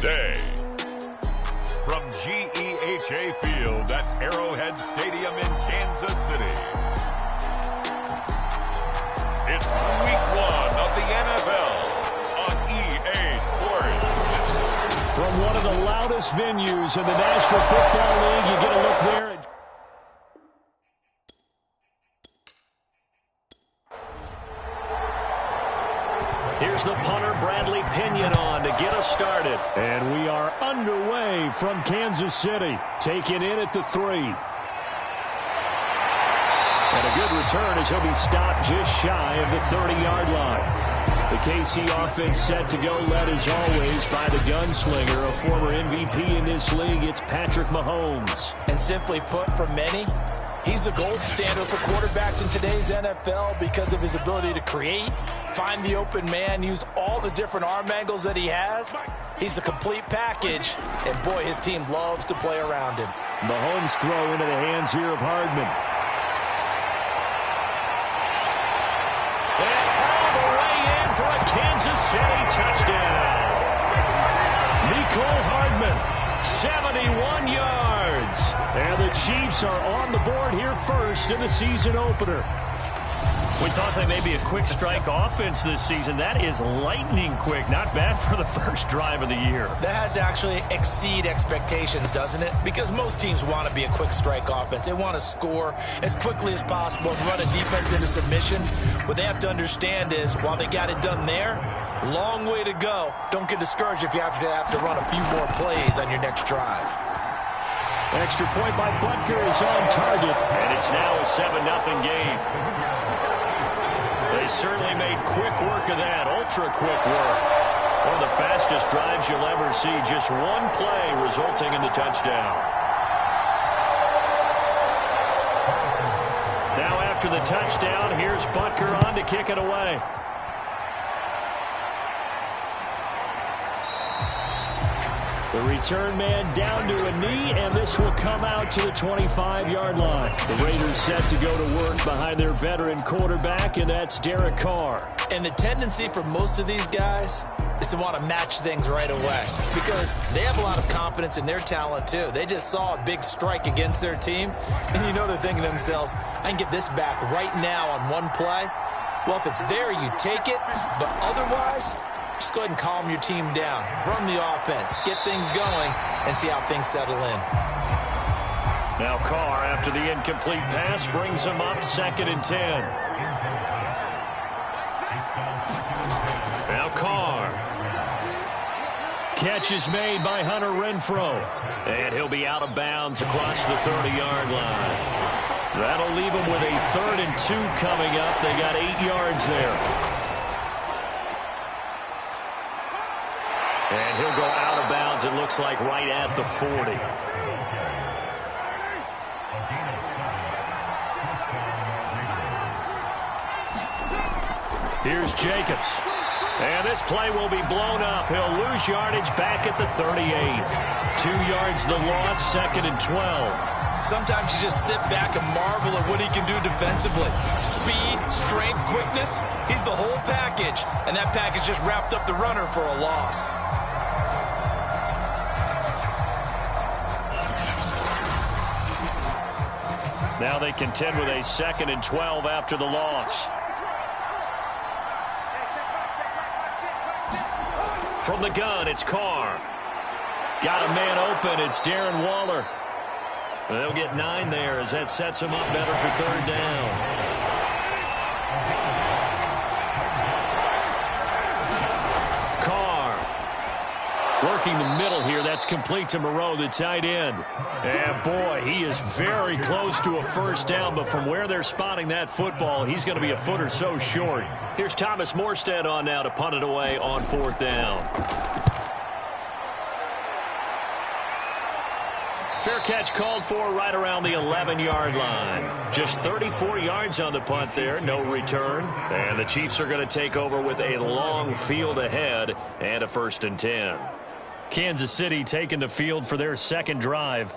today. From GEHA Field at Arrowhead Stadium in Kansas City, it's Week 1 of the NFL on EA Sports. From one of the loudest venues in the National Football League, you get a look there at here's the punter, Bradley Pinion, on to get us started. And we are underway from Kansas City. Taken in at the 3. And a good return as he'll be stopped just shy of the 30-yard line. The KC offense set to go, led as always by the gunslinger, a former MVP in this league. It's Patrick Mahomes. And simply put, for many, he's the gold standard for quarterbacks in today's NFL because of his ability to create, find the open man, use all the different arm angles that he has. He's a complete package, and boy, his team loves to play around him. Mahomes throw into the hands here of Hardman. And all the way in for a Kansas City touchdown. Mecole Hardman, 71 yards. And the Chiefs are on the board here first in the season opener. We thought they may be a quick strike offense this season. That is lightning quick. Not bad for the first drive of the year. That has to actually exceed expectations, doesn't it? Because most teams want to be a quick strike offense. They want to score as quickly as possible and run a defense into submission. What they have to understand is, while they got it done there, long way to go. Don't get discouraged if you have to run a few more plays on your next drive. Extra point by Butker is on target. And it's now a 7-0 game. They certainly made quick work of that, ultra-quick work. One of the fastest drives you'll ever see, just one play resulting in the touchdown. Now after the touchdown, here's Butker on to kick it away. The return man down to a knee, and this will come out to the 25-yard line. The Raiders set to go to work behind their veteran quarterback, and that's Derek Carr. And the tendency for most of these guys is to want to match things right away because they have a lot of confidence in their talent, too. They just saw a big strike against their team, and you know they're thinking to themselves, I can get this back right now on one play. Well, if it's there, you take it, but otherwise, just go ahead and calm your team down. Run the offense, get things going, and see how things settle in. Now Carr, after the incomplete pass, brings him up 2nd and 10. Now Carr. Catch is made by Hunter Renfrow. And he'll be out of bounds across the 30-yard line. That'll leave him with a 3rd and 2 coming up. They got 8 yards there. And he'll go out of bounds, it looks like, right at the 40. Here's Jacobs. And this play will be blown up. He'll lose yardage back at the 38. 2 yards the loss, 2nd and 12. Sometimes you just sit back and marvel at what he can do defensively. Speed, strength, quickness, he's the whole package. And that package just wrapped up the runner for a loss. Now they contend with a 2nd and 12 after the loss. From the gun, it's Carr. Got a man open. It's Darren Waller. They'll get 9 there as that sets them up better for 3rd down. Working the middle here. That's complete to Moreau, the tight end. And boy, he is very close to a 1st down, but from where they're spotting that football, he's going to be a foot or so short. Here's Thomas Morstead on now to punt it away on 4th down. Fair catch called for right around the 11-yard line. Just 34 yards on the punt there, no return. And the Chiefs are going to take over with a long field ahead and a 1st and 10. Kansas City taking the field for their 2nd drive.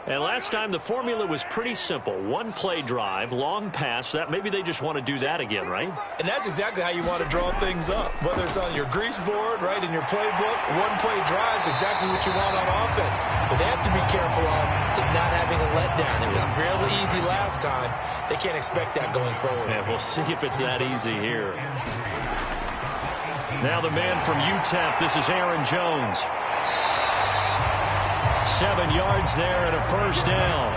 And last time the formula was pretty simple. One play drive, long pass. That maybe they just want to do that again, right? And that's exactly how you want to draw things up. Whether it's on your grease board, right, in your playbook, one play drive is exactly what you want on offense. What they have to be careful of is not having a letdown. It was real easy last time. They can't expect that going forward. Yeah, we'll see if it's that easy here. Now the man from UTEP, this is Aaron Jones. 7 yards there and a first down.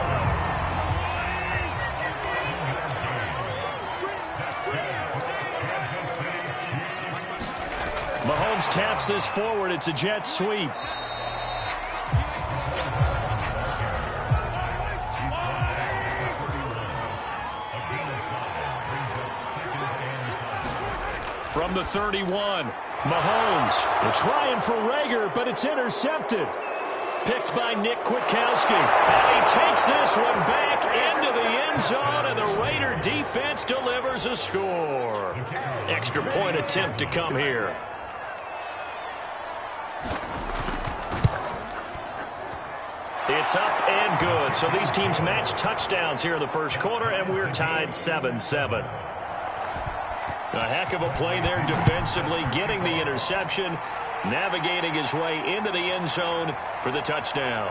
Mahomes taps this forward. It's a jet sweep. From the 31, Mahomes. They're trying for Rager, but it's intercepted. Picked by Nick Kwiatkowski. And he takes this one back into the end zone, and the Raider defense delivers a score. Extra point attempt to come here. It's up and good. So these teams match touchdowns here in the first quarter, and we're tied 7-7. A heck of a play there defensively, getting the interception, navigating his way into the end zone for the touchdown.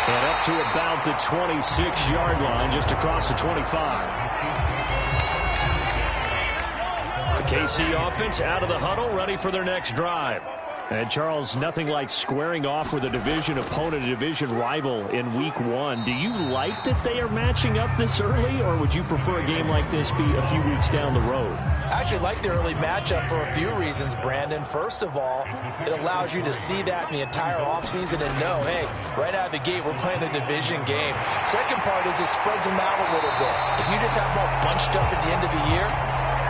And up to about the 26-yard line, just across the 25. The KC offense out of the huddle, ready for their next drive. And, Charles, nothing like squaring off with a division opponent, a division rival in Week 1. Do you like that they are matching up this early, or would you prefer a game like this be a few weeks down the road? I actually like the early matchup for a few reasons, Brandon. First of all, it allows you to see that in the entire offseason and know, hey, right out of the gate, we're playing a division game. Second part is it spreads them out a little bit. If you just have them all bunched up at the end of the year,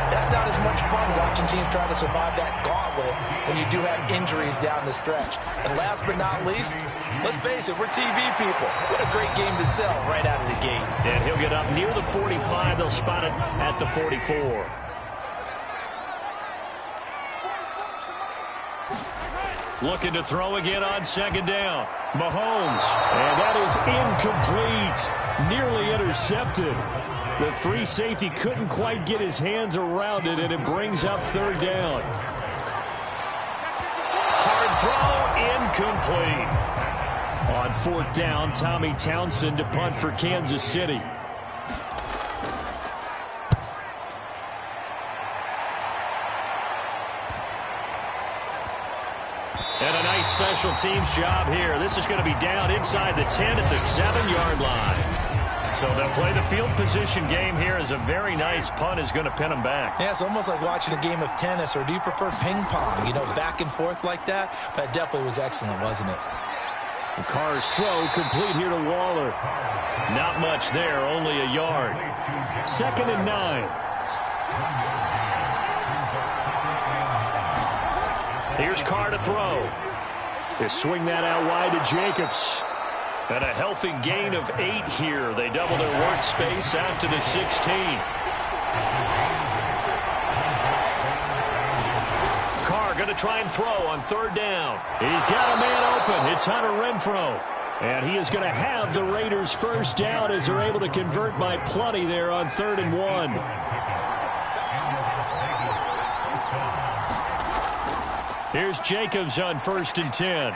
that's not as much fun watching teams try to survive that gauntlet when you do have injuries down the stretch. And last but not least, let's face it, we're TV people. What a great game to sell right out of the gate. And he'll get up near the 45. They'll spot it at the 44. Looking to throw again on second down. Mahomes. And that is incomplete. Nearly intercepted. The free safety couldn't quite get his hands around it, and it brings up third down. Hard throw, incomplete. On fourth down, Tommy Townsend to punt for Kansas City. And a nice special teams job here. This is going to be down inside the 10 at the 7-yard line. So they'll play the field position game here as a very nice punt is going to pin them back. Yeah, it's almost like watching a game of tennis, or do you prefer ping pong? You know, back and forth like that? But it definitely was excellent, wasn't it? The Carr's throw complete here to Waller. Not much there, only a yard. 2nd and 9. Here's Carr to throw. They swing that out wide to Jacobs. And a healthy gain of 8 here. They double their workspace out to the 16. Carr going to try and throw on third down. He's got a man open. It's Hunter Renfrow. And he is going to have the Raiders first down as they're able to convert by plenty there on 3rd and 1. Here's Jacobs on 1st and 10.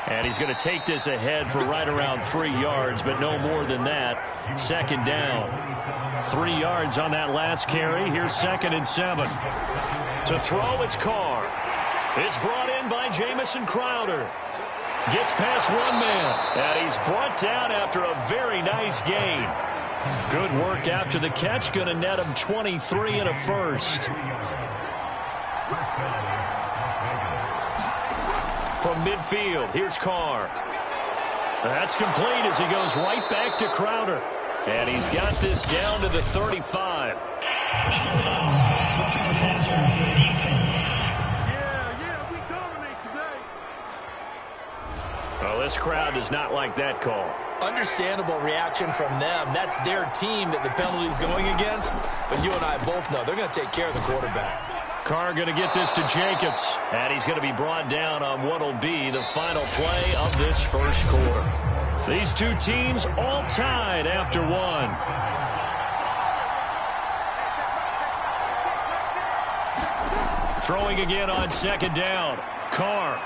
And he's going to take this ahead for right around 3 yards, but no more than that. 2nd down. 3 yards on that last carry. Here's 2nd and 7. To throw, it's Carr. It's brought in by Jamison Crowder. Gets past one man. And he's brought down after a very nice gain. Good work after the catch. Going to net him 23 and a first. From midfield, here's Carr. That's complete as he goes right back to Crowder. And he's got this down to the 35. Well, this crowd does not like that call. Understandable reaction from them. That's their team that the penalty's going against. But you and I both know they're going to take care of the quarterback. Carr going to get this to Jacobs. And he's going to be brought down on what will be the final play of this first quarter. These two teams all tied after one. Throwing again on second down. Carr.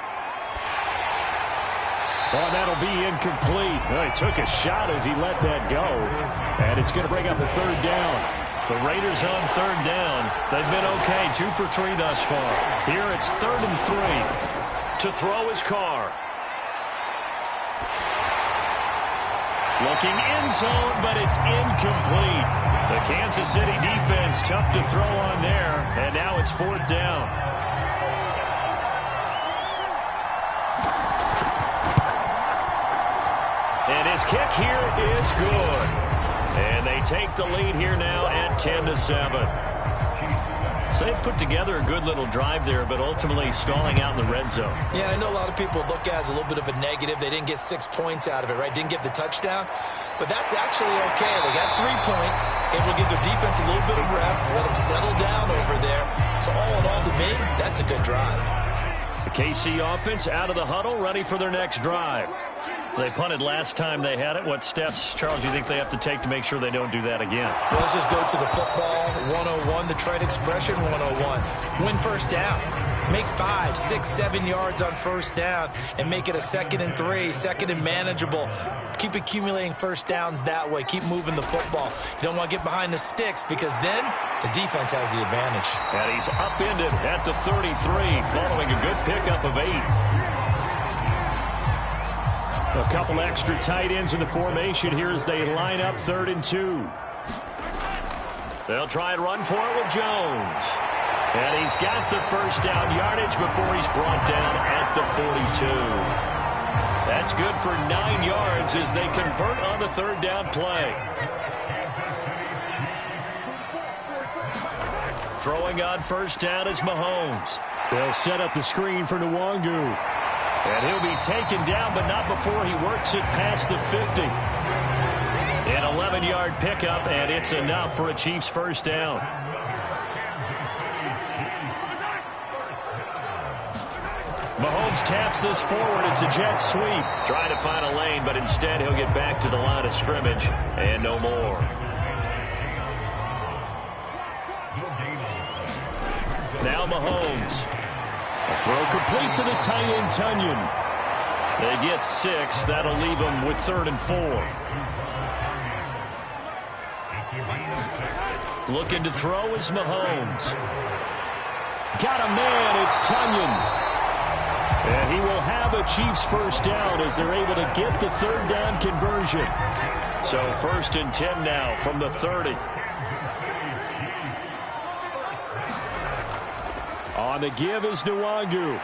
Oh, that'll be incomplete. Well, he took a shot as he let that go. And it's going to bring up a third down. The Raiders on third down. They've been okay, 2 for 3 thus far. Here it's 3rd and 3. To throw is Carr. Looking end zone, but it's incomplete. The Kansas City defense tough to throw on there. And now it's 4th down. And his kick here is good. And they take the lead here now at 10-7. So they put together a good little drive there, but ultimately stalling out in the red zone. Yeah, I know a lot of people look at it as a little bit of a negative. They didn't get 6 points out of it, right? Didn't get the touchdown. But that's actually okay. They got 3 points. It will give their defense a little bit of rest, let them settle down over there. So all in all, to me, that's a good drive. The KC offense out of the huddle, ready for their next drive. They punted last time they had it. What steps, Charles, do you think they have to take to make sure they don't do that again? Well, let's just go to the football 101, the trade expression 101. Win first down. Make 5, 6, 7 yards on first down and make it a 2nd and 3, 2nd and manageable. Keep accumulating first downs that way. Keep moving the football. You don't want to get behind the sticks because then the defense has the advantage. And he's upended at the 33 following a good pickup of 8. A couple extra tight ends in the formation here as they line up 3rd and 2. They'll try and run for it with Jones. And he's got the first down yardage before he's brought down at the 42. That's good for 9 yards as they convert on the 3rd down play. Throwing on first down is Mahomes. They'll set up the screen for Nwangu. And he'll be taken down, but not before he works it past the 50. An 11-yard pickup, and it's enough for a Chiefs first down. Mahomes taps this forward. It's a jet sweep. Trying to find a lane, but instead he'll get back to the line of scrimmage and no more. Now Mahomes. A throw complete to the tight end, Tunyon. They get 6. That'll leave them with 3rd and 4. Looking to throw is Mahomes. Got a man. It's Tunyon. And he will have a Chiefs first down as they're able to get the 3rd down conversion. So 1st and 10 now from the 30. On the give is Nwangu.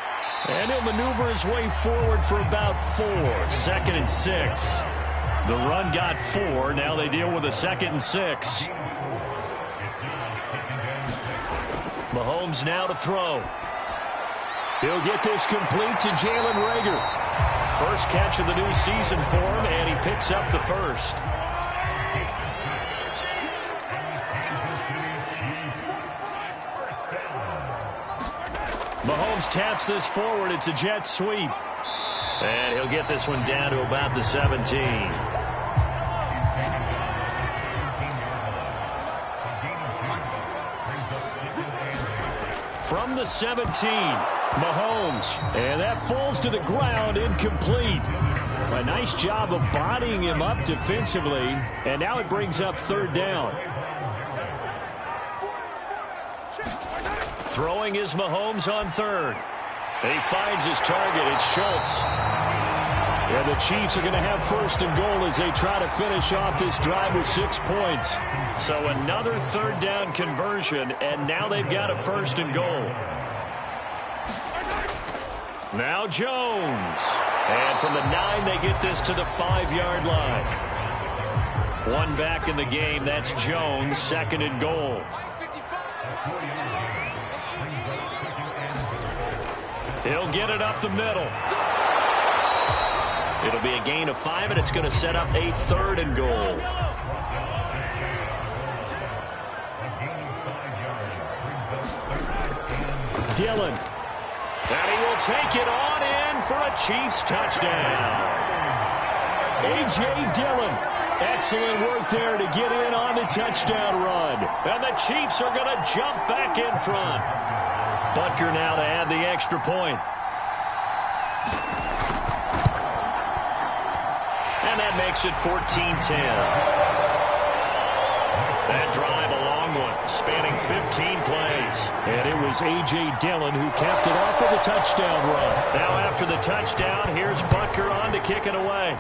And he'll maneuver his way forward for about 4. 2nd and 6. The run got 4. Now they deal with a 2nd and 6. Mahomes now to throw. He'll get this complete to Jalen Reagor. First catch of the new season for him, and he picks up the first. Mahomes taps this forward. It's a jet sweep. And he'll get this one down to about the 17. From the 17, Mahomes. And that falls to the ground, incomplete. A nice job of bodying him up defensively. And now it brings up 3rd down. Throwing is Mahomes on 3rd. He finds his target. It's Schultz. And the Chiefs are going to have 1st and goal as they try to finish off this drive with 6 points. So another 3rd down conversion, and now they've got a 1st and goal. Now Jones. And from the 9, they get this to the 5-yard line. One back in the game. That's Jones, 2nd and goal. He'll get it up the middle. It'll be a gain of 5, and it's going to set up a 3rd and goal. Dillon. And he will take it on in for a Chiefs touchdown. A.J. Dillon. Excellent work there to get in on the touchdown run. And the Chiefs are going to jump back in front. Butker now to add the extra point. And that makes it 14-10. That drive, a long one, spanning 15 plays. And it was A.J. Dillon who capped it off with a touchdown run. Now after the touchdown, here's Butker on to kick it away.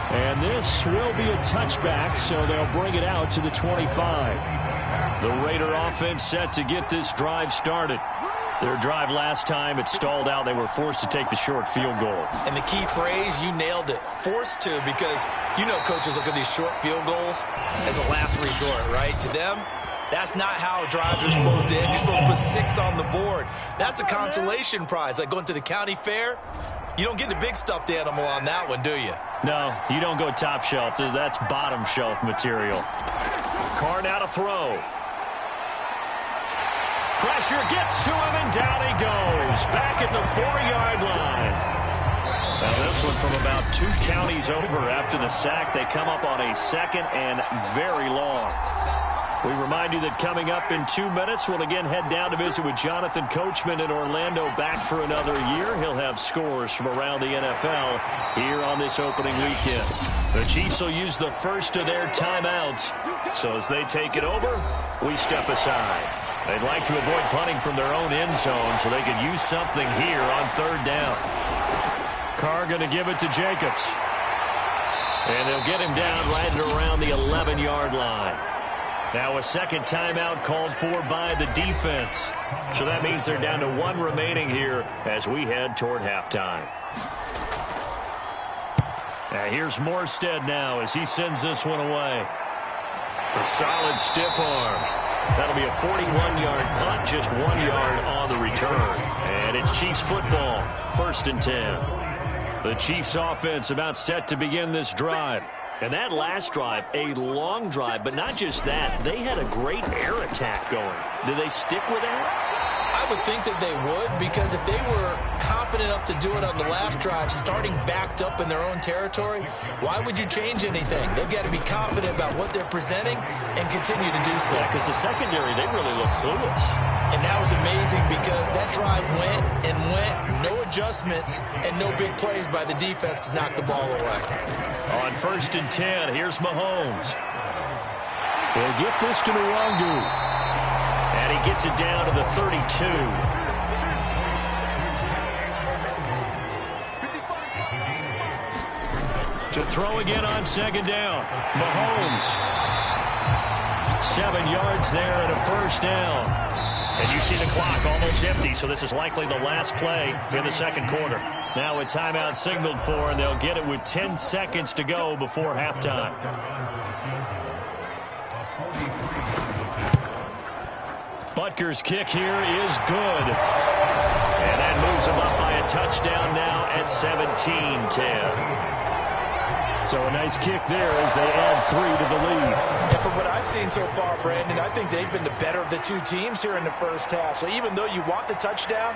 And this will be a touchback, so they'll bring it out to the 25. The Raider offense set to get this drive started. Their drive last time, it stalled out. They were forced to take the short field goal. And the key phrase, you nailed it, forced to, because you know coaches look at these short field goals as a last resort, right? To them, that's not how drives are supposed to end. You're supposed to put 6 on the board. That's a consolation prize, like going to the county fair. You don't get the big stuffed animal on that one, do you? No, you don't go top shelf. That's bottom shelf material. Carr now to throw. Pressure gets to him, and down he goes. Back at the 4-yard line. Now this one from about 2 counties over after the sack. They come up on a 2nd and very long. We remind you that coming up in 2 minutes, we'll again head down to visit with Jonathan Coachman in Orlando, back for another year. He'll have scores from around the NFL here on this opening weekend. The Chiefs will use the first of their timeouts. So as they take it over, we step aside. They'd like to avoid punting from their own end zone so they could use something here on 3rd down. Carr going to give it to Jacobs. And they'll get him down right at around the 11-yard line. Now a 2nd timeout called for by the defense. So that means they're down to 1 remaining here as we head toward halftime. Now here's Morstead now as he sends this one away. A solid stiff arm. That'll be a 41-yard punt, just 1 yard on the return. And it's Chiefs football, 1st and 10. The Chiefs offense about set to begin this drive. And that last drive, a long drive, but not just that. They had a great air attack going. Do they stick with that? I would think that they would, because if they were confident enough to do it on the last drive, starting backed up in their own territory, why would you change anything? They've got to be confident about what they're presenting and continue to do so. Yeah, because the secondary, they really look clueless. And that was amazing because that drive went and went, no adjustments, and no big plays by the defense to knock the ball away. On 1st and 10, here's Mahomes. He'll get this to Nwangu. And he gets it down to the 32. To throw again on 2nd down. Mahomes. 7 yards there and a 1st down. And you see the clock almost empty, so this is likely the last play in the 2nd quarter. Now a timeout signaled for, and they'll get it with 10 seconds to go before halftime. Butker's kick here is good. And that moves him up by a touchdown now at 17-10. So a nice kick there as they add 3 to the lead. And from what I've seen so far, Brandon, I think they've been the better of the 2 teams here in the first half. So even though you want the touchdown,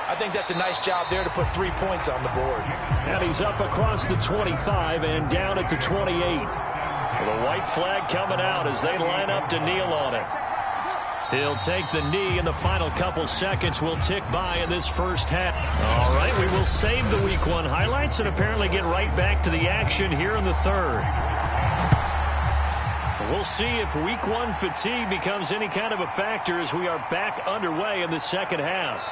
I think that's a nice job there to put 3 points on the board. And he's up across the 25 and down at the 28. The white flag coming out as they line up to kneel on it. He'll take the knee, and the final couple seconds will tick by in this first half. All right, we will save the Week 1 highlights and apparently get right back to the action here in the 3rd. We'll see if Week 1 fatigue becomes any kind of a factor as we are back underway in the 2nd half.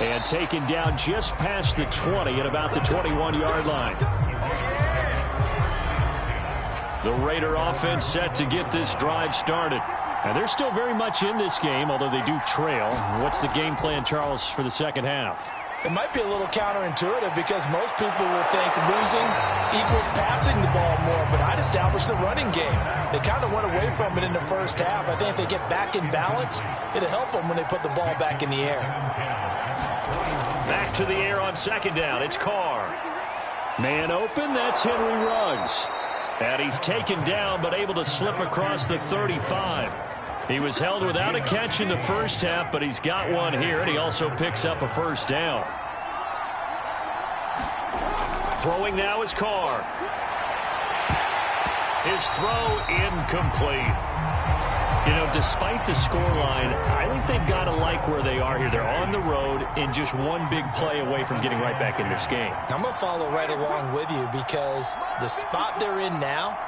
And taken down just past the 20 at about the 21-yard line. The Raider offense set to get this drive started. And they're still very much in this game, although they do trail. What's the game plan, Charles, for the 2nd half? It might be a little counterintuitive because most people will think losing equals passing the ball more, but I'd establish the running game. They kind of went away from it in the first half. I think if they get back in balance, it'll help them when they put the ball back in the air. Back to the air on 2nd down. It's Carr. Man open, that's Henry Ruggs. And he's taken down but able to slip across the 35. He was held without a catch in the first half, but he's got one here, and he also picks up a 1st down. Throwing now is Carr. His throw incomplete. You know, despite the scoreline, I think they've got to like where they are here. They're on the road and just one big play away from getting right back in this game. I'm going to follow right along with you because the spot they're in now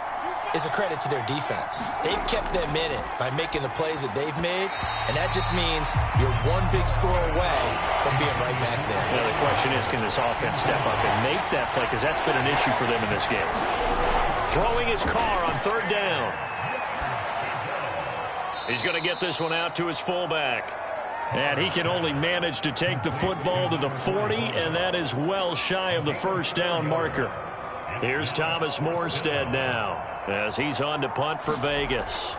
is a credit to their defense. They've kept them in it by making the plays that they've made, and that just means you're one big score away from being right back there. Now the question is, can this offense step up and make that play? Because that's been an issue for them in this game. Throwing his Carr on third down. He's going to get this one out to his fullback. And he can only manage to take the football to the 40, and that is well shy of the first down marker. Here's Thomas Morstead now as he's on to punt for Vegas.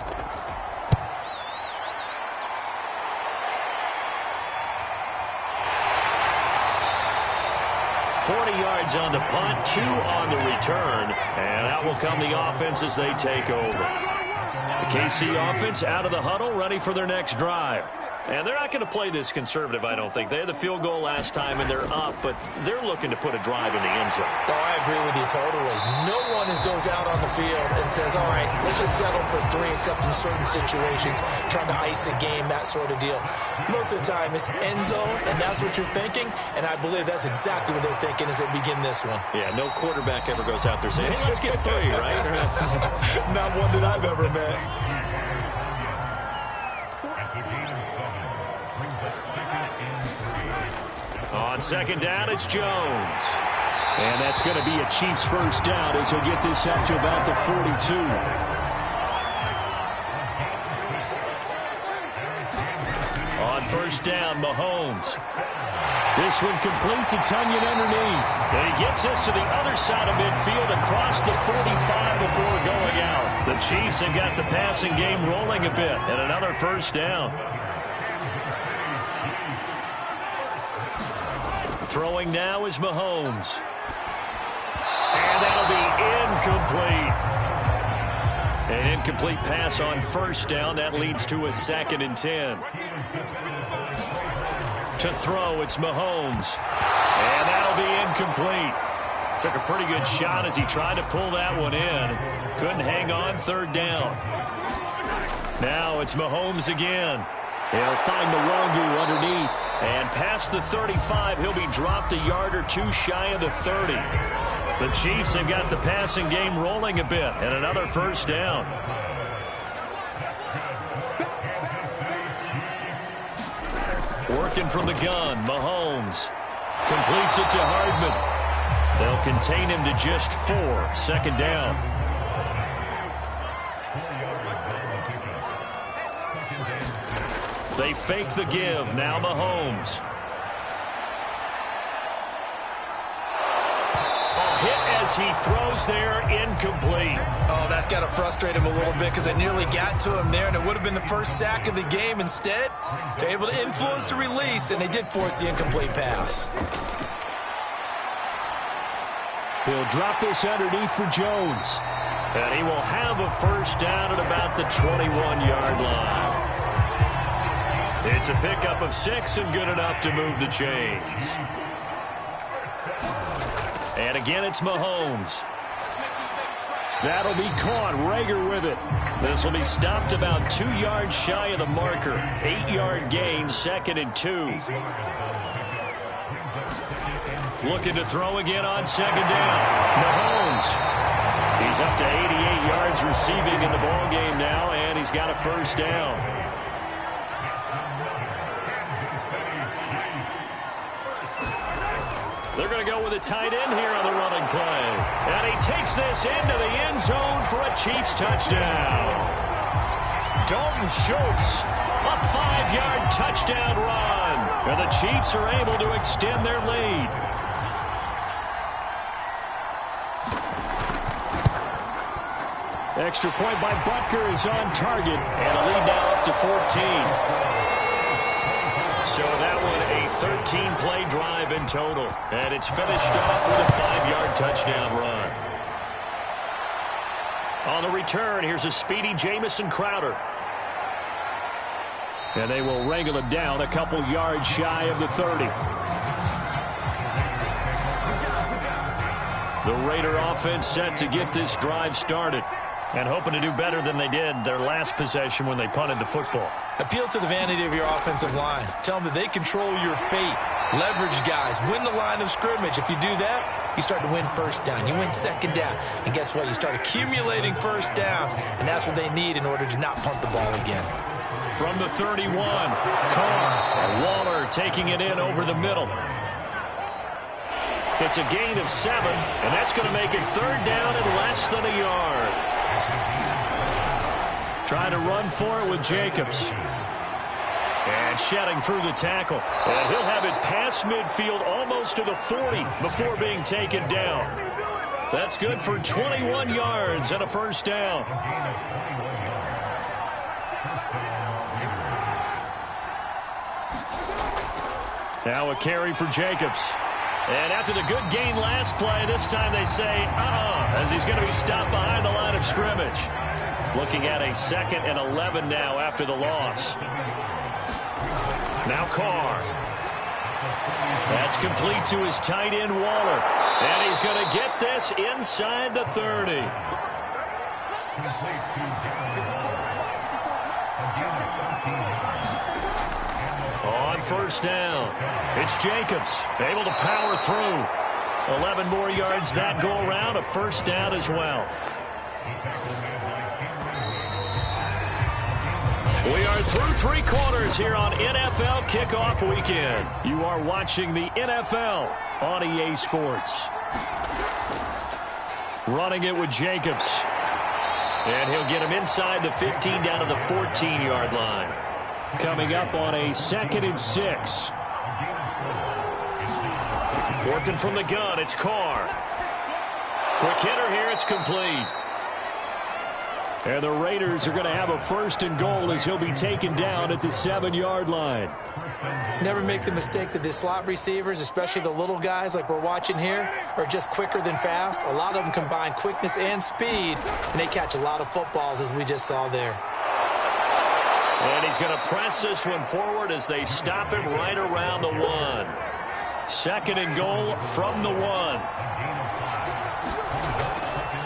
Yards on the punt, 2 on the return, and out will come the offense as they take over. The KC offense out of the huddle, ready for their next drive. And they're not going to play this conservative, I don't think. They had the field goal last time, and they're up, but they're looking to put a drive in the end zone. Oh, I agree with you totally. No one goes out on the field and says, all right, let's just settle for 3, except in certain situations, trying to ice a game, that sort of deal. Most of the time, it's end zone, and that's what you're thinking, and I believe that's exactly what they're thinking as they begin this one. Yeah, no quarterback ever goes out there saying, hey, let's get 3, right? Not one that I've ever met. On second down, it's Jones. And that's going to be a Chiefs first down as he'll get this out to about the 42. On first down, Mahomes. This one complete to Tunyon underneath. And he gets this to the other side of midfield across the 45 before going out. The Chiefs have got the passing game rolling a bit. And another first down. Throwing now is Mahomes. And that'll be incomplete. An incomplete pass on first down. That leads to a 2nd and 10. To throw, it's Mahomes. And that'll be incomplete. Took a pretty good shot as he tried to pull that one in. Couldn't hang on, 3rd down. Now it's Mahomes again. He'll find the Nwangwu underneath. And past the 35, he'll be dropped a yard or 2 shy of the 30. The Chiefs have got the passing game rolling a bit. And another first down. Working from the gun, Mahomes. Completes it to Hardman. They'll contain him to just 4. 2nd down. They fake the give. Now Mahomes. A hit as he throws there, incomplete. Oh, that's got to frustrate him a little bit because they nearly got to him there, and it would have been the first sack of the game. Instead, they're able to influence the release, and they did force the incomplete pass. He'll drop this underneath for Jones. And he will have a first down at about the 21-yard line. It's a pickup of 6 and good enough to move the chains. And again, it's Mahomes. That'll be caught. Rager with it. This will be stopped about 2 yards shy of the marker. 8-yard gain, 2nd and 2. Looking to throw again on 2nd down. Mahomes. He's up to 88 yards receiving in the ballgame now, and he's got a first down. They're going to go with a tight end here on the running play. And he takes this into the end zone for a Chiefs touchdown. Dalton Schultz, a 5-yard touchdown run. And the Chiefs are able to extend their lead. Extra point by Butker is on target. And a lead now up to 14. So that one a 13-play drive in total. And it's finished off with a 5-yard touchdown run. On the return, here's a speedy Jamison Crowder. And they will wrangle him down a couple yards shy of the 30. The Raider offense set to get this drive started. And hoping to do better than they did their last possession when they punted the football. Appeal to the vanity of your offensive line. Tell them that they control your fate. Leverage guys. Win the line of scrimmage. If you do that, you start to win first down. You win second down. And guess what? You start accumulating first downs. And that's what they need in order to not punt the ball again. From the 31, Carr. Waller taking it in over the middle. It's a gain of 7, and that's going to make it third down and less than a yard. Trying to run for it with Jacobs. And shedding through the tackle. And he'll have it past midfield almost to the 40 before being taken down. That's good for 21 yards and a first down. Now a carry for Jacobs. And after the good gain last play, this time they say, as he's going to be stopped behind the line of scrimmage. Looking at a 2nd and 11 now after the loss. Now Carr. That's complete to his tight end, Waller. And he's going to get this inside the 30. On first down, it's Jacobs, able to power through. 11 more yards that go around, a first down as well. We are through 3 quarters here on NFL Kickoff Weekend. You are watching the NFL on EA Sports. Running it with Jacobs. And he'll get him inside the 15 down to the 14-yard line. Coming up on a 2nd and 6. Working from the gun, it's Carr. Quick hitter here, it's complete. And the Raiders are going to have a 1st and goal as he'll be taken down at the 7-yard line. Never make the mistake that the slot receivers, especially the little guys like we're watching here, are just quicker than fast. A lot of them combine quickness and speed, and they catch a lot of footballs as we just saw there. And he's going to press this one forward as they stop him right around the 1. 2nd and goal from the 1.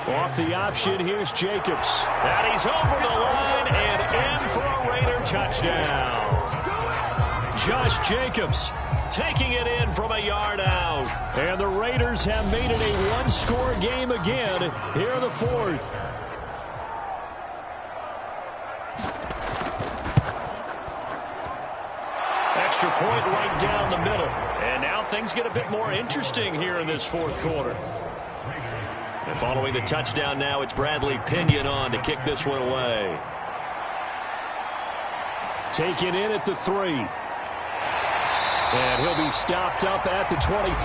Off the option, here's Jacobs. And he's over the line and in for a Raider touchdown. Josh Jacobs taking it in from a yard out. And the Raiders have made it a 1-score game again here in the 4th. Extra point right down the middle. And now things get a bit more interesting here in this 4th quarter. And following the touchdown now, it's Bradley Pinion on to kick this one away. Taken in at the 3. And he'll be stopped up at the 25.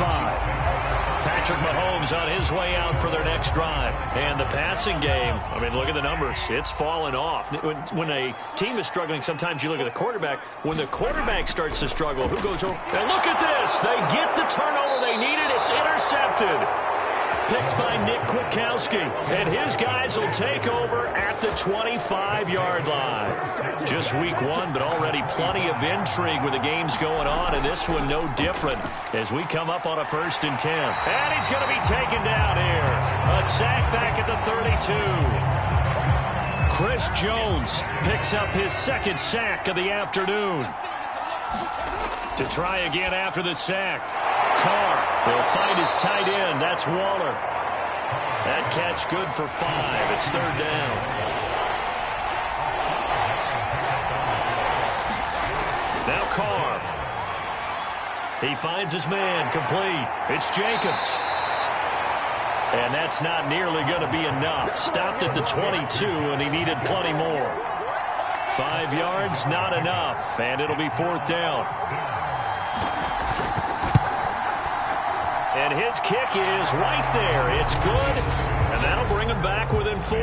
Patrick Mahomes on his way out for their next drive. And the passing game, I mean, look at the numbers. It's fallen off. When a team is struggling, sometimes you look at the quarterback. When the quarterback starts to struggle, who goes over? And look at this. They get the turnover they needed. It's intercepted. Picked by Nick Kwiatkowski. And his guys will take over at the 25-yard line. Just week 1, but already plenty of intrigue with the games going on. And this one no different as we come up on a 1st and 10. And he's going to be taken down here. A sack back at the 32. Chris Jones picks up his 2nd sack of the afternoon. To try again after the sack. Carr will find his tight end. That's Waller. That catch good for 5. It's 3rd down. Now Carr. He finds his man complete. It's Jacobs. And that's not nearly going to be enough. Stopped at the 22, and he needed plenty more. 5 yards, not enough. And it'll be 4th down. And his kick is right there. It's good, and that'll bring him back within 4.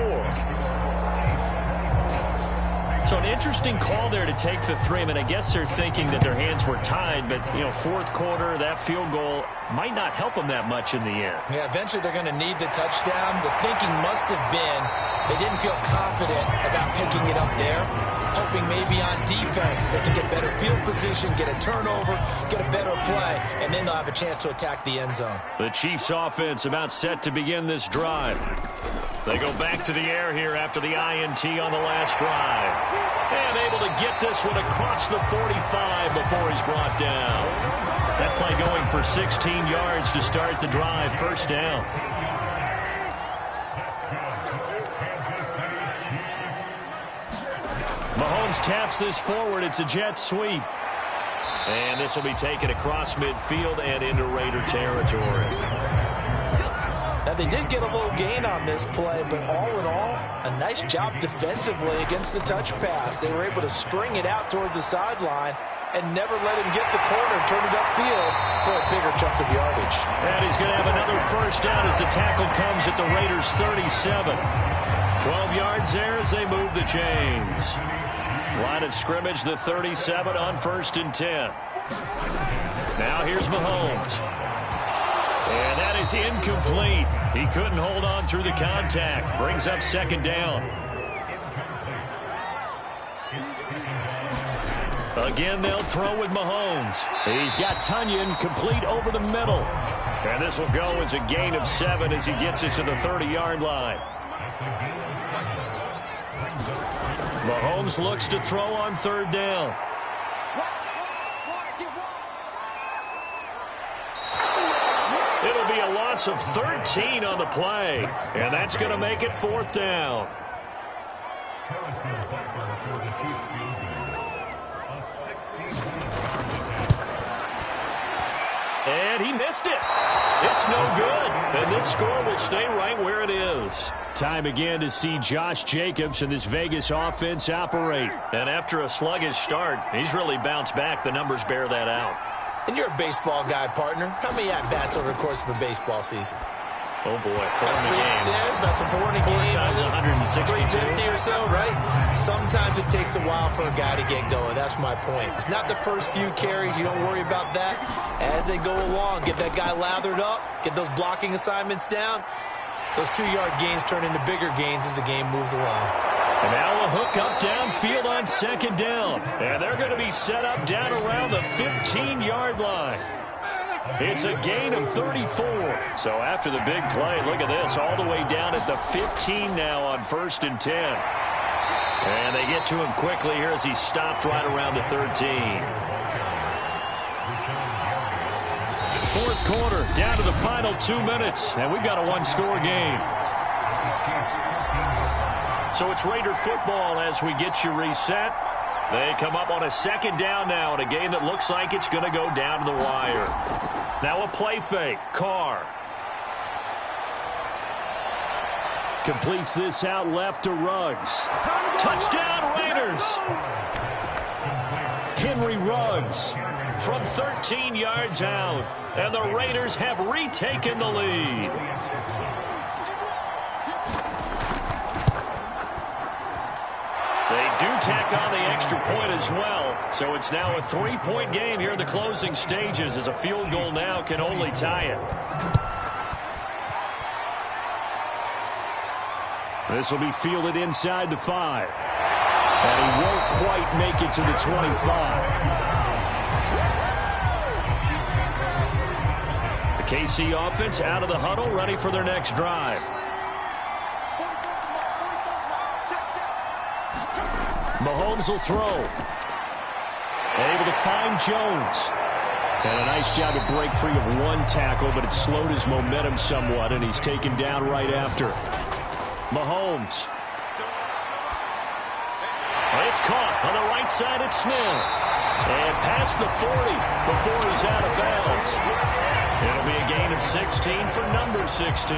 So an interesting call there to take the 3. I mean, I guess they're thinking that their hands were tied, but, 4th quarter, that field goal might not help them that much in the end. Yeah, eventually they're going to need the touchdown. The thinking must have been they didn't feel confident about picking it up there, hoping maybe on defense, they can get better field position, get a turnover, get a better play, and then they'll have a chance to attack the end zone. The Chiefs offense about set to begin this drive. They go back to the air here after the INT on the last drive. And able to get this one across the 45 before he's brought down. That play going for 16 yards to start the drive. First down. Mahomes taps this forward. It's a jet sweep. And this will be taken across midfield and into Raider territory. Now, they did get a little gain on this play, but all in all, a nice job defensively against the touch pass. They were able to string it out towards the sideline and never let him get the corner and turn it upfield for a bigger chunk of yardage. And he's going to have another first down as the tackle comes at the Raiders' 37. 12 yards there as they move the chains. Line of scrimmage, the 37 on 1st and 10. Now here's Mahomes. And that is incomplete. He couldn't hold on through the contact. Brings up 2nd down. Again, they'll throw with Mahomes. He's got Tonyan complete over the middle. And this will go as a gain of 7 as he gets it to the 30-yard line. Mahomes looks to throw on 3rd down. It'll be a loss of 13 on the play, and that's going to make it 4th down. And he missed it. It's no good, and this score will stay right where it is. Time again to see Josh Jacobs and this Vegas offense operate. And after a sluggish start, he's really bounced back. The numbers bear that out. And you're a baseball guy, partner. How many at-bats over the course of a baseball season? Oh, boy. 4 in the game. Yeah, about the 4 in a game. 4 times 162. 350 or so, right? Sometimes it takes a while for a guy to get going. That's my point. It's not the first few carries. You don't worry about that. As they go along, get that guy lathered up, get those blocking assignments down. Those 2-yard gains turn into bigger gains as the game moves along. And now a hook up downfield on 2nd down. And they're going to be set up down around the 15-yard line. It's a gain of 34. So after the big play, look at this, all the way down at the 15 now on 1st and 10. And they get to him quickly here as he stopped right around the 13. 4th quarter, down to the final 2 minutes, and we've got a 1-score game. So it's Raider football as we get you reset. They come up on a 2nd down now in a game that looks like it's going to go down to the wire. Now a play fake. Carr completes this out left to Ruggs. Touchdown Raiders! Henry Ruggs from 13 yards out. And the Raiders have retaken the lead. They do tack on the extra point as well. So it's now a 3-point game here in the closing stages as a field goal now can only tie it. This will be fielded inside the 5. And he won't quite make it to the 25. The KC offense out of the huddle, ready for their next drive. Mahomes will throw. Able to find Jones. And a nice job to break free of one tackle, but it slowed his momentum somewhat, and he's taken down right after. Mahomes. It's caught on the right side at Smith. And past the 40 before he's out of bounds. It'll be a gain of 16 for number 16.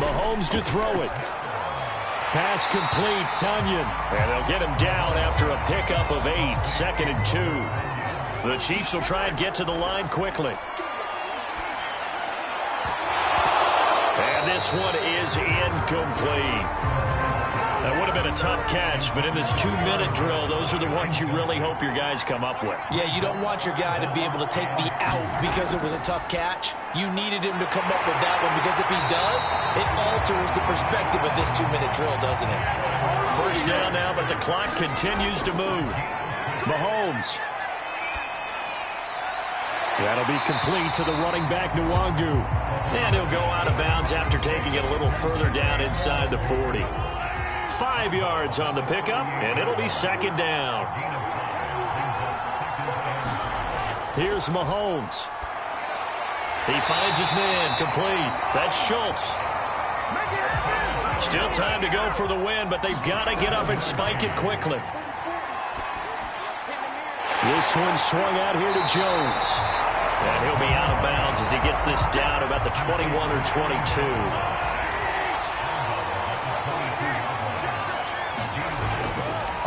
Mahomes to throw it. Pass complete, Tonyan. And they'll get him down after a pickup of 8, 2nd and 2. The Chiefs will try and get to the line quickly. And this one is incomplete. That would have been a tough catch, but in this 2-minute drill, those are the ones you really hope your guys come up with. Yeah, you don't want your guy to be able to take the out because it was a tough catch. You needed him to come up with that one because if he does, it alters the perspective of this 2-minute drill, doesn't it? First down now, but the clock continues to move. Mahomes. That'll be complete to the running back, Nwangu. And he'll go out of bounds after taking it a little further down inside the 40. 5 yards on the pickup, and it'll be second down. Here's Mahomes. He finds his man, complete. That's Schultz. Still time to go for the win, but they've got to get up and spike it quickly. This one swung out here to Jones. And he'll be out of bounds as he gets this down about the 21 or 22.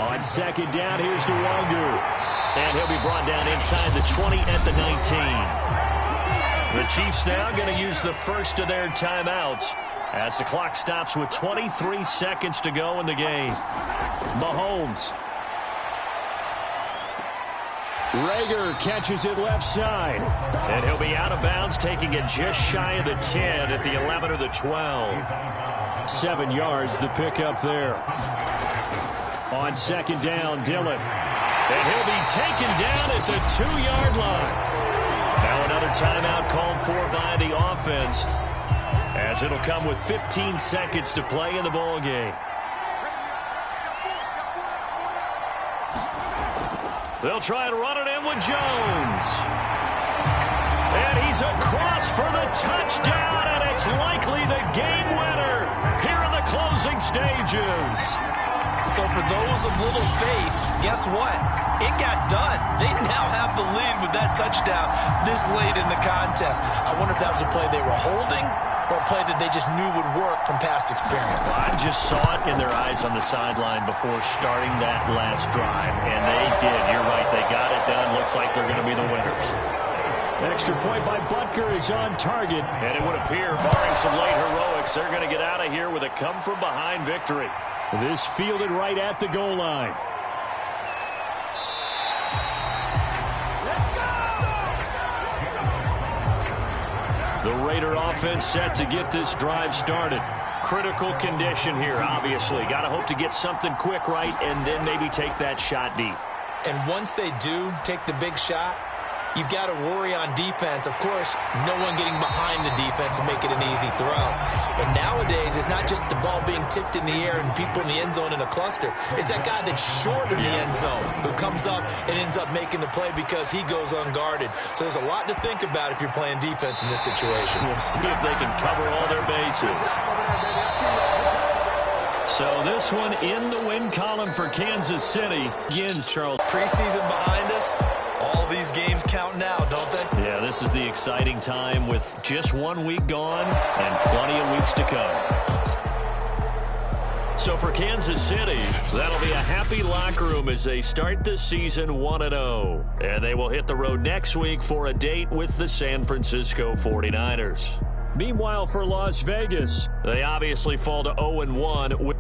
On second down, here's Nwangu. And he'll be brought down inside the 20 at the 19. The Chiefs now going to use the first of their timeouts as the clock stops with 23 seconds to go in the game. Mahomes. Rager catches it left side. And he'll be out of bounds, taking it just shy of the 10 at the 11 or the 12. 7 yards the pickup there. On second down, Dillon. And he'll be taken down at the 2-yard line. Now another timeout called for by the offense, as it'll come with 15 seconds to play in the ball game. They'll try and run it in with Jones. And he's across for the touchdown, and it's likely the game winner here in the closing stages. So for those of little faith, guess what? It got done. They now have the lead with that touchdown this late in the contest. I wonder if that was a play they were holding or a play that they just knew would work from past experience. I just saw it in their eyes on the sideline before starting that last drive, and they did. You're right. They got it done. Looks like they're going to be the winners. Extra point by Butker is on target. And it would appear, barring some late heroics, they're going to get out of here with a come-from-behind victory. This fielded right at the goal line. The Raider offense set to get this drive started. Critical condition here, obviously. Got to hope to get something quick right and then maybe take that shot deep. And once they do take the big shot, you've got to worry on defense. Of course, no one getting behind the defense and make it an easy throw. But nowadays, it's not just the ball being tipped in the air and people in the end zone in a cluster. It's that guy that's short of the end zone who comes up and ends up making the play because he goes unguarded. So there's a lot to think about if you're playing defense in this situation. We'll see if they can cover all their bases. So this one in the win column for Kansas City. Again, Charles. Preseason behind us. All these games count now, don't they? Yeah, this is the exciting time with just 1 week gone and plenty of weeks to come. So for Kansas City, that'll be a happy locker room as they start the season 1-0. And they will hit the road next week for a date with the San Francisco 49ers. Meanwhile, for Las Vegas, they obviously fall to 0-1 with